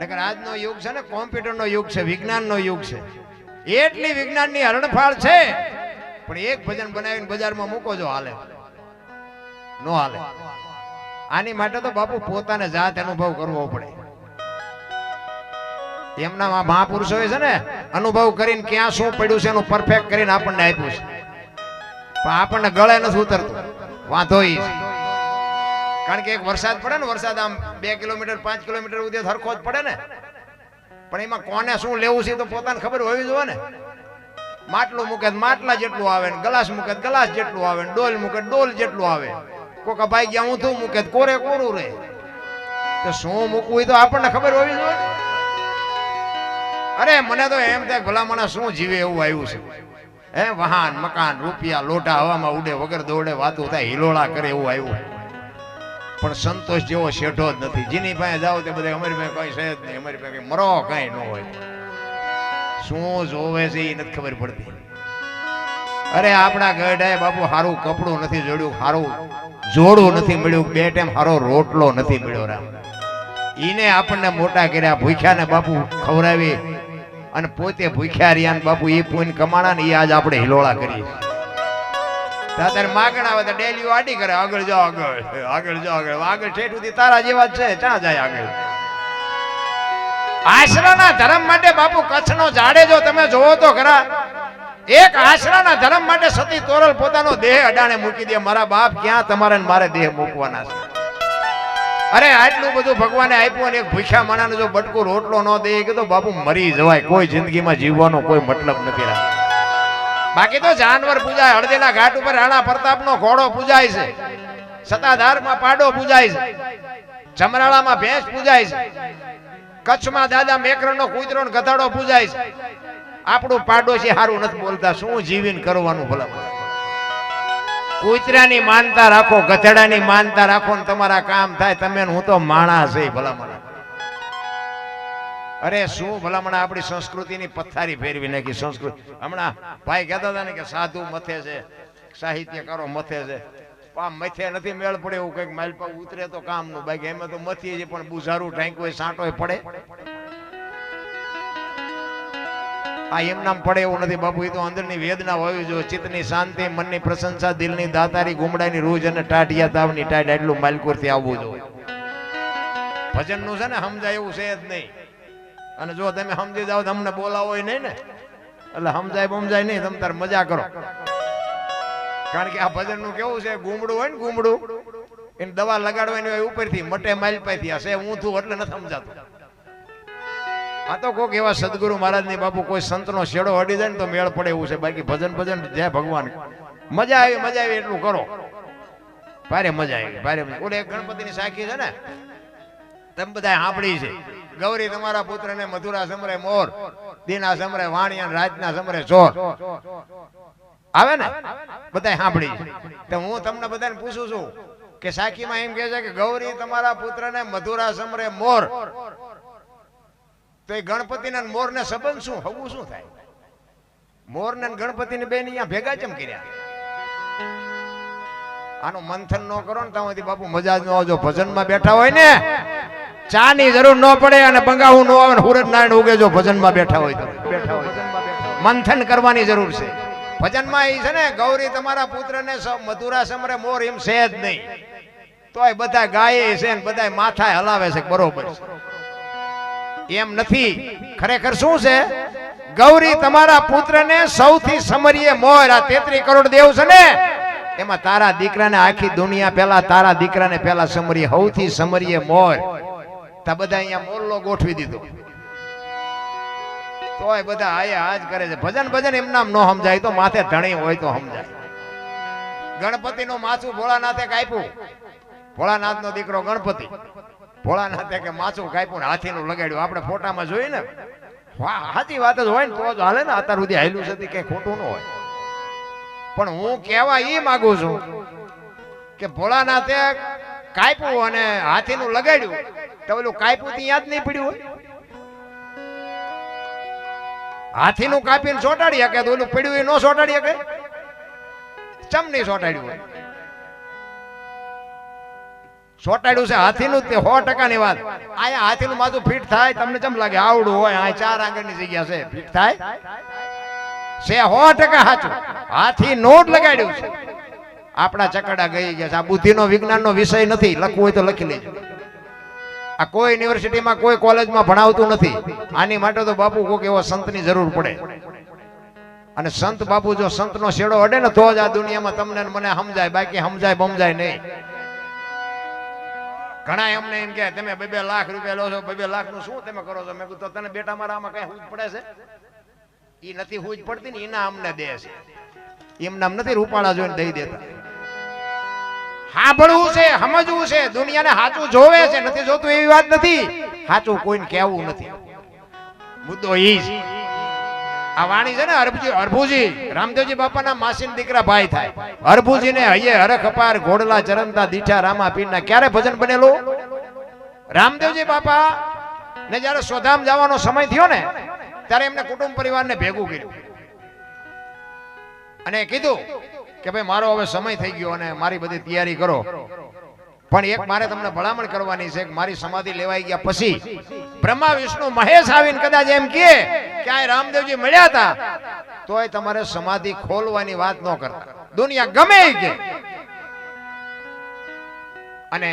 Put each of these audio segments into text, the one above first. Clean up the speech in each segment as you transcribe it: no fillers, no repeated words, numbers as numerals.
નકર આજનો યુગ છે ને કોમ્પ્યુટરનો યુગ છે, વિજ્ઞાનનો યુગ છે. એટલી વિજ્ઞાનની હરણફાળ છે, પણ એક ભજન બનાવીને બજારમાં મૂકો જો હાલે નો હાલે. આની માટે તો બાપુ પોતાને જાત અનુભવ કરવો પડે. એમના મહાપુરુષો છે ને અનુભવ કરીને ક્યાં શું પડ્યું છે એનું પરફેક્ટ કરીને આપણને આપ્યું છે, પણ આપણને ગળે નથી ઉતરતું. વાંધો ઈ છે કારણ કે એક વરસાદ પડે ને, વરસાદ આમ 2 કિલોમીટર 5 કિલોમીટર સુધી સરખો જ પડે ને, પણ એમાં કોને શું લેવું છે તો પોતાને ખબર હોવી જોઈએ ને. માટલું મૂકે માટલા જેટલું આવે ને, ગ્લાસ મૂકે ગ્લાસ જેટલું આવે ને, ડોલ મૂકે ડોલ જેટલું આવે. કોકા ભાઈ ગયા ઊંધું મૂકે કોરે કોરું રહે. તો શું મૂકવું એ તો આપણને ખબર હોવી જોઈએ. અરે મને તો એમ થાય ભલા મને શું જીવે એવું આવ્યું છે. હે વાહન મકાન રૂપિયા લોટા હવામાં ઉડે, વગર દોડે વાતો થાય, હિલોળા કરે એવું આવ્યું. પણ સંતોષ જેવો શેઠો જ નથી. જેની પાસે જાઓ તે બધા અમારી પાસે કઈ છે જ નહીં, અમારી પાસે મરો કઈ ન હોય. શું જોવે છે એ નથી ખબર પડતી. અરે આપણા ગઢાએ બાપુ સારું કપડું નથી જોડ્યું, સારું જોડું નથી મળ્યું, 2 ટાઈમ સારો રોટલો નથી મળ્યો. રામ ઈને આપણને મોટા કર્યા, ભૂખ્યા ને બાપુ ખવડાવી અને પોતે ભૂખ્યા રહ્યા ને બાપુ એ પૂન કમાણા ને એ આજ આપણે હિલોળા કરીએ. તારે માગણ આવે તો ડેલીઓ આડી કરે, આગળ જાઓ આગળ આગળ જાઓ આગળ, આગળ ઠેઠ સુધી તારા જેવા જ છે, ક્યાં જાય આગળ. આશરાના ધર્મ માટે બાપુ કચ્છનો જાડેજો તમે જોવો તો ખરા. એક આશરાના ધર્મ માટે સતી તોરલ પોતાનો દેહ અડાણે મૂકી દે. મારા બાપ ક્યાં તમારે મારે દેહ મૂકવાના છે. અરે આટલું બધું ભગવાને આપ્યું અને એક ભૂખ્યા માણાને જો બટકું રોટલો ન દે કે તો બાપુ મરી જવાય. કોઈ જિંદગીમાં જીવવાનો કોઈ મતલબ નથી રહ્યો. બાકી તો જાનવર પૂજાય, હળદીના ઘાટ ઉપર રાણા પ્રતાપનો ઘોડો પૂજાય છે, સતાધારમાં પાડો પૂજાય છે, ચમરાળામાં ભેંસ પૂજાય છે, કચ્છમાં દાદા મેકરણનો કૂતરો ને ગધાડો પૂજાય છે. આપણું પાડોશી હારું નથી બોલતા, શું જીવીને કરવાનું ભલા. કૂતરાની માનતા રાખો, ગધેડાની માનતા રાખો ને તમારા કામ થાય. તમે હું તો માણસ છે ભલામણ. અરે શું ભલામણ આપણી સંસ્કૃતિની પથારી ફેરવી નાખી. સંસ્કૃતિ હમણાં ભાઈ કહેતા હતા ને કે સાધુ મથે છે, સાહિત્યકારો મથે છે. મથે નથી મેળ પડે એવું કઈક માલપા ઉતરે તો કામનું. બાકી એમાં તો મથીએ છીએ પણ બુઝારું ટાંક હોય, સાંટો પડે. આ એમ નામ પડે એવું નથી બાપુ. એ તો અંદરની વેદના હોવી જોઈએ, ચિત્તની શાંતિ, મનની પ્રશંસા, દિલની દાતારી, ગુમડાની રૂજ અને ટાઢિયા તાવની ટાઢ એટલું માલકોરથી આવવું જોઈએ. ભજનનું છે ને સમજાય એવું છે જ નહીં. અને જો તમે સમજી જાઓ તો અમને બોલાવો નહીં ને, એટલે સમજાય નહીં. તમે તાર મજા કરો. કારણ કે આ ભજનનું કેવું છે, ગુમડું હોય ને ગુમડું, એને દવા લગાડવાની હોય ઉપરથી, મટે માલપાથી. હશે હું થું એટલે નથી સમજાતું. આ તો કોક એવા સદગુરુ મહારાજ ની બાપુ કોઈ સંતનો શેડો હડી જાય ને તો મેળ પડે એવું છે. બાકી ભજન જય ભગવાન, મજા આવી એટલું કરો. ભારે મજા આવી, ભારે મજા. ઓલે એક ગણપતિની સાખી છે ને, તમે બધા સાંભળી છે. ગૌરી તમારા પુત્રને મધુરા સમરે મોર, દીના સમરે વાણિયા, રાતના સમરે ચોર. આવે ને બધા સાંભળી છે. તો હું તમને બધાને પૂછું છું કે સાખીમાં એમ કે છે કે ગૌરી તમારા પુત્રને મધુરા સમરે મોર, તો એ ગણપતિ ને મોર ને સંબંધ શું, હવું શું થાય? મોર ને ગણપતિ ને બે અહીંયા ભેગા કેમ કર્યા? આનું મંથન ન કરો ને ત્યાંથી બાપુ મજા જ ન આવજો. ભજનમાં બેઠા હોય ને ચા ની જરૂર ન પડે અને બંગાવું ન આવે, સૂરજ નારાયણ ઉગે જો ભજનમાં બેઠા હોય તો. મંથન કરવાની જરૂર છે ભજનમાં. એ છે ને ગૌરી તમારા પુત્ર ને મધુરા સમરે મોર એમ છે જ નહીં. તોય બધા ગાય છે ને બધા માથા હલાવે છે, બરોબર એમ નથી. ખરેખર શું છે, ગૌરી તમારા પુત્રને સૌથી સમરીએ મોર. આ 33 કરોડ દેવ છે ને, એમાં તારા દીકરાને આખી દુનિયા પેલા, તારા દીકરાને પેલા સમરીએ, સૌથી સમરીએ મોર. તા બધા અહીંયા મોરલો ગોઠવી દીધો. તોય બધા આયા આજ કરે છે. ભજન એમ નામ ન સમજાય તો માથે ધણી હોય તો સમજાય. ગણપતિ નું માથું ભોળાનાથે કાપ્યું. ભોળાનાથ નો દીકરો ગણપતિ, ભોળાનાથે કે માથું કાપ્યું ને હાથીનું લગાડ્યું. આપણે ફોટામાં જોઈએ ને, સાચી વાત જ હોય ને તો જ હાલે ને. અત્યાર સુધી હાલ્યું છે કઈ ખોટું ન હોય. પણ હું કહેવા એ માંગુ છું કે ભોળાનાથે કાપ્યું અને હાથીનું લગાડ્યું, તો ઓલું કાપ્યું ત્યાં યાદ નહીં પડ્યું હોય? હાથીનું કાપીને ચોટાડી શકે તો ઓલું પડ્યું એ ન ચોટાડી શકે? ચમ નહીં ચોટાડ્યું હોય? ચોટાડ્યું છે હાથીનું જ તે 100%ની વાત. અહીંયા હાથીનું માથું ફીટ થાય તમને કેમ લાગે આવડું હોય, આ 4 આંગળની જગ્યા છે, ફીટ થાય છે 100% સાચું. હાથી નોટ લગાડ્યું છે. આપણા ચકડા ગઈ ગયા છે. આ બુદ્ધિનો વિજ્ઞાનનો વિષય નથી, લખવું હોય તો લખી લેજો. આ કોઈ યુનિવર્સિટીમાં કોઈ કોલેજમાં ભણાવતું નથી. આની માટે તો બાપુ કોઈક એવો સંતની જરૂર પડે. અને સંત બાપુ જો સંતનો શેડો અડે ને તો જ આ દુનિયામાં તમને મને સમજાય, બાકી સમજાય બમજાય નહીં. ઘણા એમને એમ કે તમે 2 લાખ રૂપિયા લો છો, 2 લાખ નું શું તમે કરો છો? મેં કીધું તો તને બેટા મારા આમાં કઈ હુજ પડે છે? ઈ નથી હુજ પડતી ને એના અમને દે છે. એમ નામ નથી રૂપાળા જોઈને દઈ દેતા. સાંભળવું છે, સમજવું છે, દુનિયાને સાચું જોવે છે, નથી જોતું એવી વાત નથી. સાચું કોઈને કહેવું નથી. મુદ્દો ઈ છે. આ વાણી છે ને હરભુજી રામદેવજી બાપાના માસીના દીકરા ભાઈ થાય. હરભુજી ને હૈયે હરખ અપાર ઘોડલા ચરણતા દીઠા રામા પીરના ક્યારે ભજન બનેલું? રામદેવજી બાપા ને જયારે સોધામ જવાનો સમય થયો ને ત્યારે એમને કુટુંબ પરિવારને ભેગું કર્યું અને કીધું કે ભાઈ મારો હવે સમય થઈ ગયો અને મારી બધી તૈયારી કરો, પણ એક મારે તમને ભલામણ કરવાની છે કે મારી સમાધિ લેવાઈ ગયા પછી બ્રહ્મા વિષ્ણુ મહેશ આવીને કદાચ એમ કહે કે આ રામદેવજી મળ્યા હતા તોય તમારે સમાધિ ખોલવાની વાત ન કરતા. દુનિયા ગમે કે અને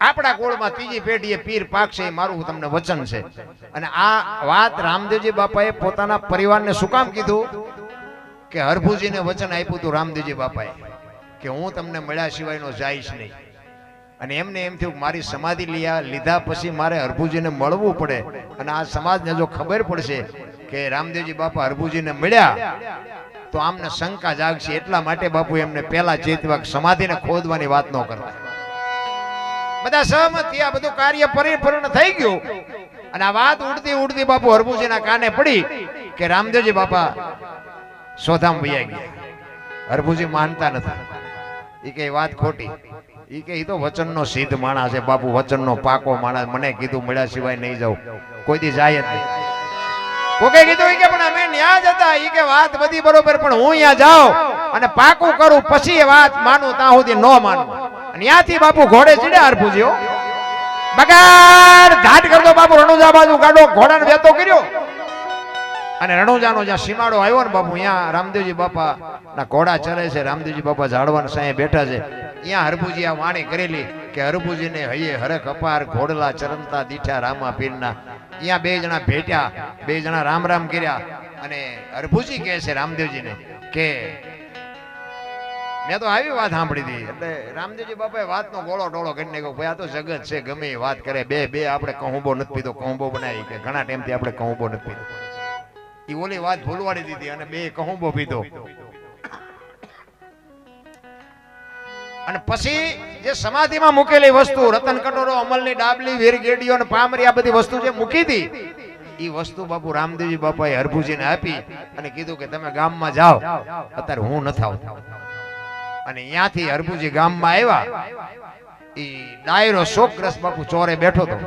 આપણા કુળમાં ત્રીજી પેઢીએ પીર પાકશે એ મારું તમને વચન છે. અને આ વાત રામદેવજી બાપાએ પોતાના પરિવારને શું કામ કીધું કે હરભુજીને વચન આપ્યું હતું રામદેવજી બાપાએ કે હું તમને મળ્યા સિવાયનો જઈશ નહીં. અને એમને એમ થયું કે મારી સમાધિ લીધા પછી મારે હરભુજીને મળવું પડે અને આ સમાજને જો ખબર પડશે કે રામદેવજી બાપા હરભુજીને મળ્યા તો આમને શંકા જાગશે. એટલા માટે બાપુ એમને પહેલા ચેતવા સમાધિને ખોદવાની વાત ન કરતા. બધા સહમત થયા, બધું કાર્ય પરિપૂર્ણ થઈ ગયું અને આ વાત ઉડતી ઉડતી બાપુ હરભુજીના કાને પડી કે રામદેવજી બાપા સોધામ વયા ગયા. હરભુજી માનતા નથી. એ કે વાત ખોટી. એ કે તો વચનનો સિદ્ધ માણસ છે બાપુ, વચનનો પાકો માણસ. મને કીધું મળ્યા સિવાય નહીં જાઉં, કોઈ દી જાય જ નહીં. કોકે કીધું કે પણ અમે ન્યા જતા. એ કે વાત બધી બરોબર, પણ હું અહીંયા જાઉં અને પાકું કરું પછી એ વાત માનું, ત્યાં સુધી ન માનું. ત્યાંથી બાપુ ઘોડે ચડ્યા હરભુજીઓ. બગાડ ઘાટ કરતો બાપુ રણુજા બાજુ ગાડો ઘોડાને વેતો કર્યો અને રણુજાનો જ્યાં સીમાડો આવ્યો ને બાપુ અહીંયા રામદેવજી બાપા ના ઘોડા ચરે છે. રામદેવજી બાપા ઝાડવાના સાંયે બેઠા છે. અહીંયા હરભુજી આ વાણી કરેલી કે હરભુજીને હૈયે હરખ અપાર ઘોડલા ચરણતા દીઠા રામા પીરના. અહીંયા 2 જણા ભેટ્યા, 2 જણા રામ રામ કર્યા અને હરભુજી કહે છે રામદેવજીને કે મેં તો આવી વાત સાંભળી હતી. એટલે રામદેવજી બાપાએ વાતનો ગોળો ટોળો કરી નાખ્યો. ભાઈ આ તો જગત છે, ગમે એ વાત કરે. બે આપણે કહુંબો નથી પીધો, કહુંબો બનાવી કે ઘણા ટાઈમથી આપણે કહુંબો નથી પીધો. એ ઓલી વાત ભૂલવાડી દીધી અને 2 કહુંબો પીધો. અને પછી જે સમાધિમાં મૂકેલી વસ્તુ રતન કટોરો, અમલની ડાબલી, વીરગેડીઓ અને પામરી આ બધી વસ્તુ જે મૂકી હતી એ વસ્તુ બાપુ રામદેવજી બાપાએ હરભુજીને આપી અને કીધું કે તમે ગામમાં જાઓ, અત્યારે હું નથી આવતો. અને ત્યાંથી હરભુજી ગામમાં આવ્યા. એ ડાયરો શોકગ્રસ્ત બાપુ ચોરે બેઠો હતો.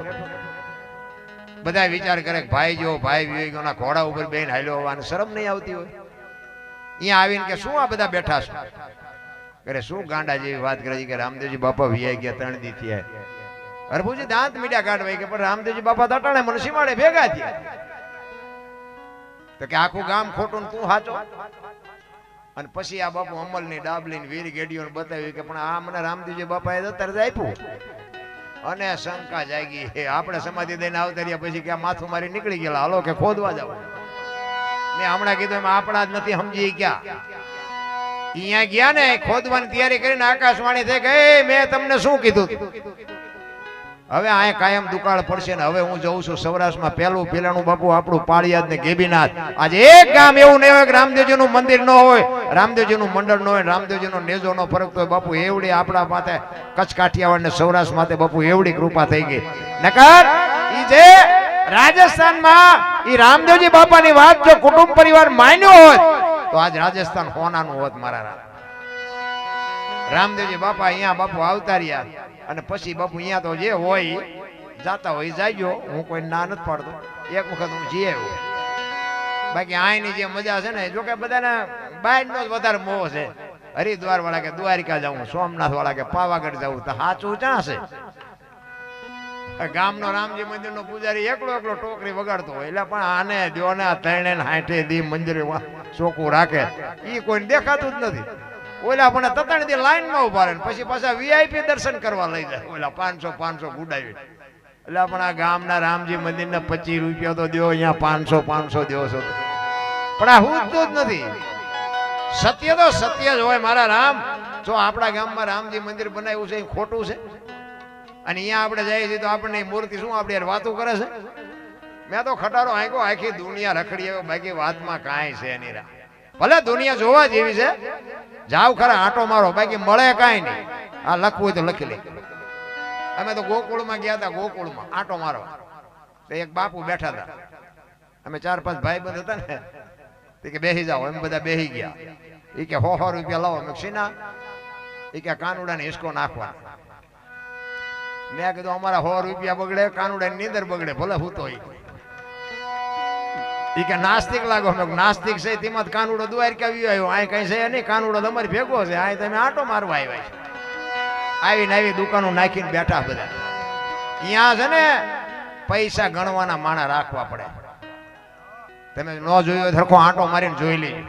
બધા વિચાર કરે કે ભાઈ જો ભાઈ વિવેકના ઘોડા ઉપર બેન હાલ્યો હોવાની શરમ નહીં આવતી હોય. અહીંયા આવીને કે શું આ બધા બેઠા છો? કરે શું ગાંડા જેવી વાત કરે છે કે રામદેવજી બાપા વિયાઈ ગયા 3 દી થયા. હરભુજી દાંત મીડિયા કાઢવાય કે પણ રામદેવજી બાપા દટાણે મને સીમાડે ભેગા થયા. તો કે આખું ગામ ખોટું તું સાચો. અને પછી આ બાપુ અમલની ડાબલીને વીર ગેડીઓને બતાવ્યું કે પણ આ મને રામદેવજી બાપાએ અત્યારે આપ્યું. અને શંકા જાગી. આપણે સમાધિ દઈને આવતા રહ્યા પછી કે માથું મારી નીકળી ગયેલા, હાલો કે ખોદવા જાવ. મેં હમણાં કીધું એમાં આપણા જ નથી સમજી ગયા. અહીંયા ગયા ને ખોદવાની તૈયારી કરીને આકાશવાણી થઈ ગઈ, મેં તમને શું કીધું? હવે આ કાયમ દુકાળ પડશે ને હવે હું જઉં છું સૌરાષ્ટ્રમાં. પેલાનું બાપુ આપણું પાળિયાદ ને ગેબીનાથ. આજે એક ગામ એવું નહીં હોય કે રામદેવજીનું મંદિર ન હોય, રામદેવજીનું મંડળ ન હોય, રામદેવજીનો નેજો નો ફરક હોય. બાપુ એવડી આપણા માથે કચ્છ કાઠિયાવાડ ને સૌરાષ્ટ્ર માથે બાપુ એવડી કૃપા થઈ ગઈ. નકર ઈ જે રાજસ્થાનમાં ઈ રામદેવજી બાપાની વાત જો કુટુંબ પરિવાર માન્યો હોત તો આજ રાજસ્થાન હોનાનું હોત. મારા રામદેવજી બાપા અહીંયા બાપુ આવતા રહ્યા અને પછી બાપુ અહીંયા તો જે હોય જાતા હોય જાયજો. હું કોઈ ના નથી પાડતો, એક વખત હું જઈ આવ્યો. બાકી અહીંની જે મજા છે ને, જો કે બધાને બહારનો જ વધારે મોહ છે. હરિદ્વાર વાળા કે દ્વારિકા જાઉં, સોમનાથ વાળા કે પાવાગઢ જાઉં, તો સાચું ક્યાં છે? ગામનો રામજી મંદિર નો પૂજારી એકલો એકલો ટોકરી વગાડતો હોય, એટલે પણ આને જો ને 360 દી મંદિર ચોખ્ખું રાખે, ઈ કોઈને દેખાતું જ નથી. ઓલા પણ 3 દી લાઈન માં ઉભા રહે, પછી પાછા વીઆઈપી દર્શન કરવા લઈ જાય, ઓલા 500 ગુડાવી. એટલે પણ આ ગામના રામજી મંદિર ને 25 રૂપિયા તો દો, અહીંયા 500 દો છો, પણ આ હુંતું જ નથી. સત્ય તો સત્ય જ હોય મારા રામ. જો આપણા ગામમાં રામજી મંદિર બનાવ્યું છે એ ખોટું છે? અને અહીંયા આપણે જઈએ છીએ તો આપણને મૂર્તિ શું આપણી યાર વાતો કરે છે? મેં તો ખટારો આંક્યો, આખી દુનિયા રખડી આવ્યો, બાકી વાતમાં કાંઈ છે નહીં. ભલે દુનિયા જોવા જેવી છે, જાવ ખરા આંટો મારો, બાકી મળે કાંઈ નહીં. આ લખવું હોય તો લખી લે. અમે તો ગોકુળમાં ગયા હતા, ગોકુળમાં આંટો મારો, તો એક બાપુ બેઠા હતા, અમે 4-5 ભાઈ બંધ હતા ને, કે બેસી જાઓ, એમ બધા બેસી ગયા. એ કે 100 રૂપિયા લાવો. મેં સીના, એ કે કાનુડાને હિસકો નાખવા. મેં કીધું અમારા 100 રૂપિયા બગડે, કાનુડાની નીંદર બગડે, ભલે હું તો. એ કે નાસ્તિક લાગો. મેં નાસ્તિક છે તેમાં કાનુડો દ્વારકા આવ્યો, આ કઈ છે નહીં, કાનુડો તમારી ભેગો છે, આ તમે આંટો મારવા આવ્યા છે. આવીને આવી દુકાનો નાખીને બેઠા બધા. અહીંયા છે ને પૈસા ગણવાના માણા રાખવા પડે. તમે ન જોયું સરખો આંટો મારીને જોઈ લેજો.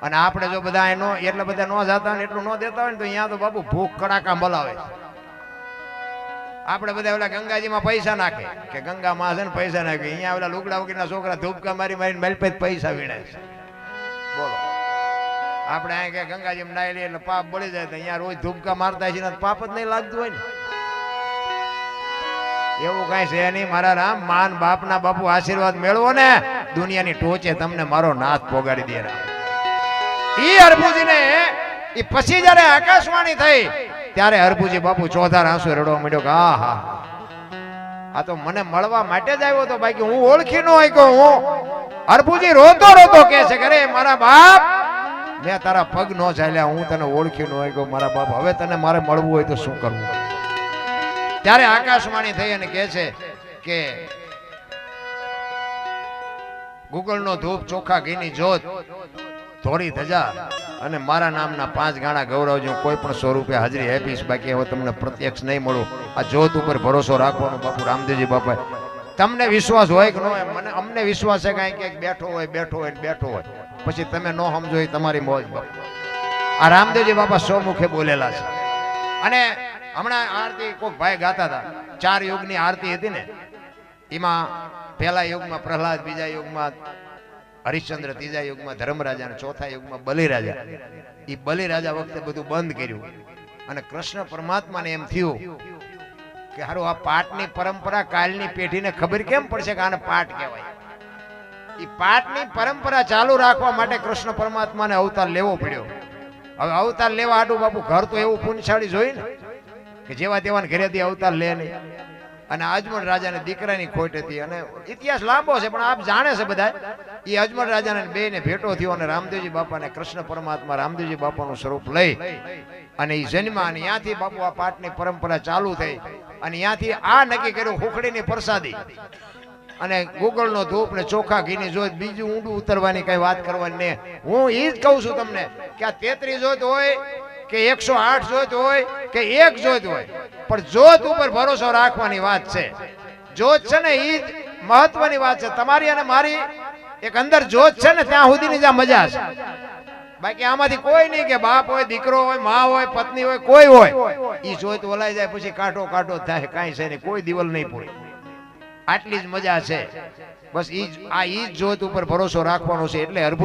અને આપણે જો બધા એનો એટલે બધા ન જતા હોય એટલું ન દેતા હોય ને, તો અહીંયા તો બાપુ ભૂખ કડાકા બોલાવે. આપણે બધા ઓલા ગંગાજીમાં પૈસા નાખે કે ગંગા માં છે ને પૈસા નાખે, અહીંયા ઓલા લુગડા વગરના છોકરા ધૂપકા મારી મારીને મેલપે પૈસા વીણે છે. બોલો, આપણે અહીં કે ગંગાજીમાં નાઈ લઈએ એટલે પાપ બળી જાય, તો અહીંયા રોજ ધૂપકા મારતા છે ને પાપ જ નહીં લાગતું હોય ને. એવું કઈ છે નહીં મારા રામ. માન બાપના બાપુ આશીર્વાદ મેળવો ને, દુનિયાની ટોચે તમને મારો નાથ પોગાડી દે. ઈ હરભુજીને ઈ પછી જયારે આકાશવાણી થઈ ત્યારે હરભુજી બાપુ ચોધાર આંસુ રડવા માંડ્યો કે આહા, આ તો મને મળવા માટે જ આવ્યો હતો, બાકી હું ઓળખી ન હોય. હું હરભુજી રોતો રોતો કે છે કે રે મારા બાપ, મેં તારા પગ ન ચાલ્યા, હું તને ઓળખી ન હોય મારા બાપ, હવે તને મારે મળવું હોય તો શું કરવું? ત્યારે આકાશવાણી થઈ અને કહે છે કે ગુગળ નો ધૂપ, ચોખા ઘીની જોત, ધોળી ધજા અને મારા નામના 5 ગાણા ગૌરવજો, કોઈ પણ 100 રૂપિયા હાજરી આપીશ, બાકી હવે તમને પ્રત્યક્ષ નહીં મળું. આ જોત ઉપર ભરોસો રાખવાનો બાપુ રામદેવજી બાપા. તમને વિશ્વાસ હોય કે ન હોય, મને અમને વિશ્વાસ છે કાંઈ ક્યાંક બેઠો હોય, પછી તમે ન સમજો એ તમારી મોજ બાપુ. આ રામદેવજી બાપા 100 મુખે બોલેલા છે. અને હમણાં આરતી કોઈક ભાઈ ગાતા હતા, 4 યુગની આરતી હતી ને, એમાં પહેલા યુગમાં પ્રહલાદ, બીજા યુગમાં હરિશ્ચંદ્ર, ત્રીજા યુગમાં ધર્મરાજા, અને ચોથા યુગમાં બલિરાજા. એ બલિરાજા વખતે બધું બંધ કર્યું અને કૃષ્ણ પરમાત્માને એમ થયું કે હારું આ પાઠની પરંપરા કાલની પેઢીને ખબર કેમ પડશે કે આને પાઠ કહેવાય. એ પાઠની પરંપરા ચાલુ રાખવા માટે કૃષ્ણ પરમાત્માને અવતાર લેવો પડ્યો. હવે અવતાર લેવા આડું બાપુ ઘર તો એવું પુનશાળી જોઈ ને કે જેવા તેવાને ઘરેથી અવતાર લે નહીં. અને અજમલ રાજાને દીકરાની ખોટ હતી, અને ઇતિહાસ લાંબો છે પણ આપ જાણે છે બધા. એ અજમલ રાજાને બેને ભેટો થયો અને રામદેવજી બાપાને કૃષ્ણ પરમાત્મા રામદેવજી બાપાનું સ્વરૂપ લઈ અને એ જન્મ, અને ત્યાંથી બાપુ આ પાઠની પરંપરા ચાલુ થઈ. અને ત્યાંથી આ નક્કી કર્યું ખોખડીની પ્રસાદી અને ગુગળનો ધૂપ ને ચોખા ઘીની જોત, બીજું ઊંડું ઉતરવાની કઈ વાત કરવાની નહીં. હું એ જ કહું છું તમને કે આ 33 જોત હોય કે 108 જોત હોય કે 1 જોત હોય, પણ જોત ઉપર ભરોસો રાખવાની વાત છે. જોત છે ને એ જ મહત્વની વાત છે. તમારી અને મારી એક અંદર જોત છે ને ત્યાં સુધીની જ મજા છે. બાકી આમાંથી કોઈ નહીં કે બાપ હોય, દીકરો હોય, માં હોય, પત્ની હોય, કોઈ હોય, એ જોત ઓલાઈ જાય પછી કાઢો થાય, કાંઈ છે નહીં, કોઈ દિવલ નહીં પૂરી. આટલી જ મજા છે બસ. ઈ જ જોત ઉપર ભરોસો રાખવાનો છે. એટલે